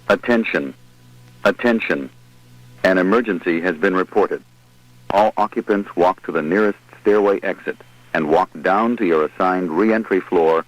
Attention. Attention. An emergency has been reported. All occupants walk to the nearest stairway exit and walk down to your assigned re-entry floor